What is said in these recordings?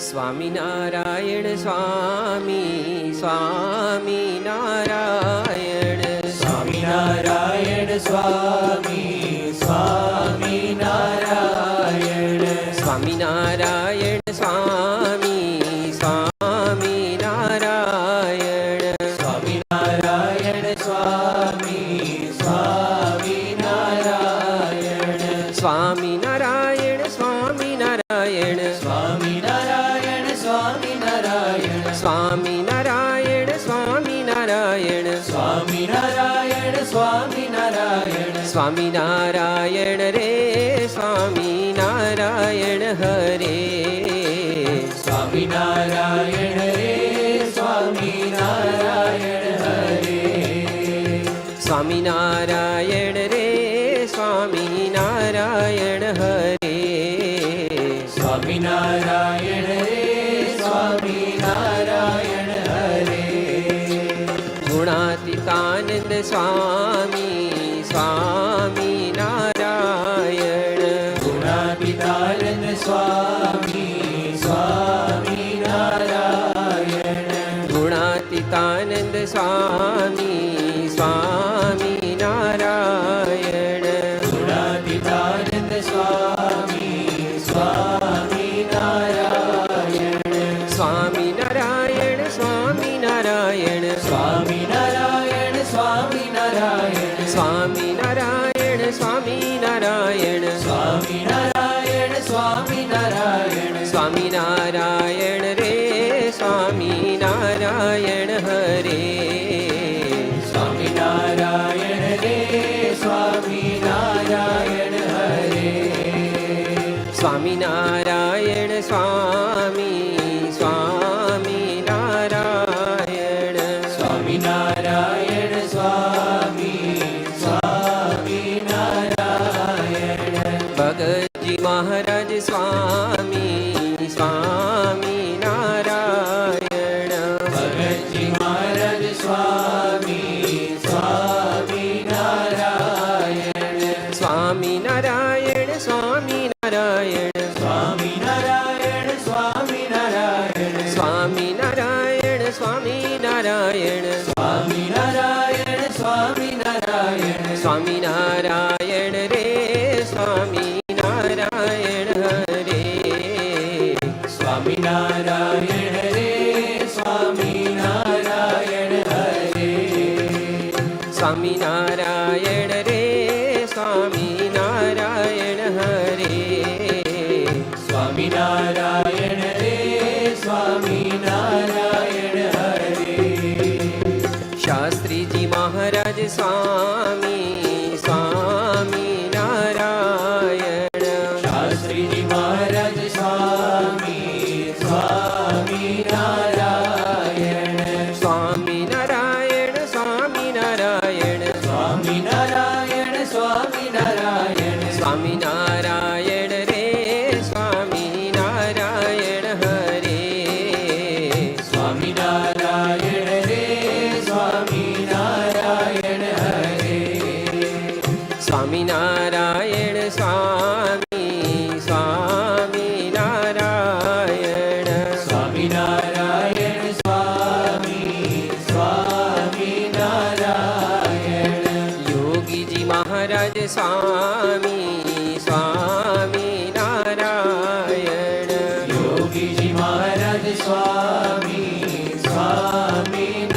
સ્વામિનારાયણ સ્વામી સ્વામિનારાયણ સ્વામિનારાયણ સ્વામી સ્વામિનારાયણ સ્વામિનારાયણ સ્વામી સ્વામિનારાયણ સ્વામિનારાયણ સ્વામી સ્વામિનારાયણ સ્વામિનારાયણ સ્વામિનારાયણ સ્વામિનારાયણ સ્વામિનારાયણ સ્વામિનારાયણ સ્વામિનારાયણ સ્વામિનારાયણ સ્વામિનારાયણ સ્વામિનારાયણ રે સ્વામિનારાયણ હરે સ્વામિનારાયણ રે સ્વામિનારાયણ હરે સ્વામિનારાયણ રે સ્વામિનારાયણ હરે સ્વામિનારાયણ રે સ્વામિનારાયણ હરે ગુણાતીતાનંદ સ્વામી સ્વામિનારાયણ ગુણાતીતાનંદ સ્વામી સ્વામિનારાયણ ગુણાતીતાનંદ સ્વામી સ્વામિનારાયણ ગુણાતીતાનંદ સ્વામી સ્વામિનારાયણ સ્વામિનારાયણ સ્વામિનારાયણ સ્વામિનારાયણ સ્વામિનારાયણ સ્વામિનારાયણ સ્વામિનારાયણ સ્વામિનારાયણ સ્વામિનારાયણ સ્વામિનારાયણ રે સ્વામિનારાયણ હરે સ્વામિનારાયણ રે સ્વામિનારાયણ હરે સ્વામિનારાયણ સ્વામી સ્વામિનારાયણ સ્વામિનારાયણ સ્વામી સ્વામિનારાયણ ભગતજી મહારાજ સ્વામી સ્વામિનારાયણ ભગતજી મહારાજ સ્વામી સ્વામિનારાયણ સ્વામિનારાયણ સ્વામિનારાયણ સ્વામિનારાયણ સ્વામિનારાયણ સ્વામિનારાયણ સ્વામિનારાયણ સ્વામિનારાયણ સ્વામિનારાયણ સ્વામિનારાયણ રે સ્વામિનારાયણ હરે સ્વામિનારાયણ રે સ્વામિનારાયણ હરે સ્વામિનારાયણ રે સ્વામિનારાયણ હરે સ્વામિનારાયણ રે સ્વામિનારાયણ હરે શાસ્ત્રીજી મહારાજ સ્વામી સ્વામિનારાયણ શાસ્ત્રીજી મહારાજ સ્વામી સ્વામિનારાયણ સ્વામિનારાયણ સ્વામિનારાયણ સ્વામિનારાયણ સ્વામિનારાયણ સ્વામિનારાયણ રે સ્વામિનારાયણ હરે સ્વામિનારાયણ રે સ્વામિનારાયણ હરે સ્વામિનારાયણ સ્વામી સ્વામિનારાયણ સ્વામિનારાયણ સ્વામી સ્વામિનારાયણ યોગીજી મહારાજ સ્વામી સ્વામિનારાયણ યોગીજી મહારાજ સ્વામી સ્વામિનારાયણ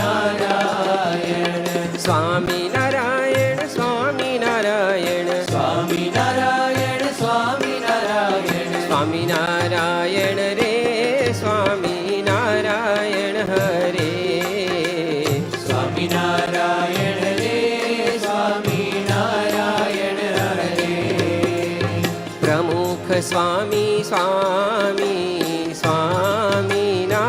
સ્વામિનારાયણ સ્વામિનારાયણ સ્વામિનારાયણ સ્વામિનારાયણ સ્વામિનારાયણ રે સ્વામિનારાયણ હરે સ્વામિનારાયણ રે સ્વામિનારાયણ હરે પ્રમુખ સ્વામી સ્વામી સ્વામિનારાયણ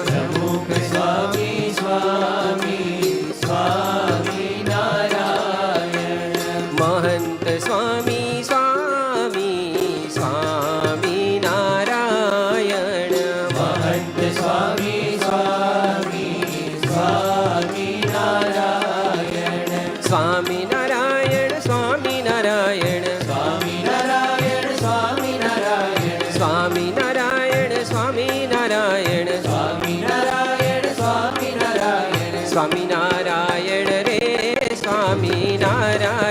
પ્રમુખ સ્વામી સ્વામી સ્વામિનારાયણ મહંત સ્વામી સ્વામી સ્વામિનારાયણ મહંત સ્વામી સ્વામી સ્વામિનારાયણ સ્વામિનારાયણ સ્વામિનારાયણ સ્વામિનારાયણ સ્વામિનારાયણ સ્વામિનારાયણ સ્વામિનારાયણ સ્વામિનારાયણ સ્વામિનારાયણ સ્વામિનારાયણ રે સ્વામિનારાયણ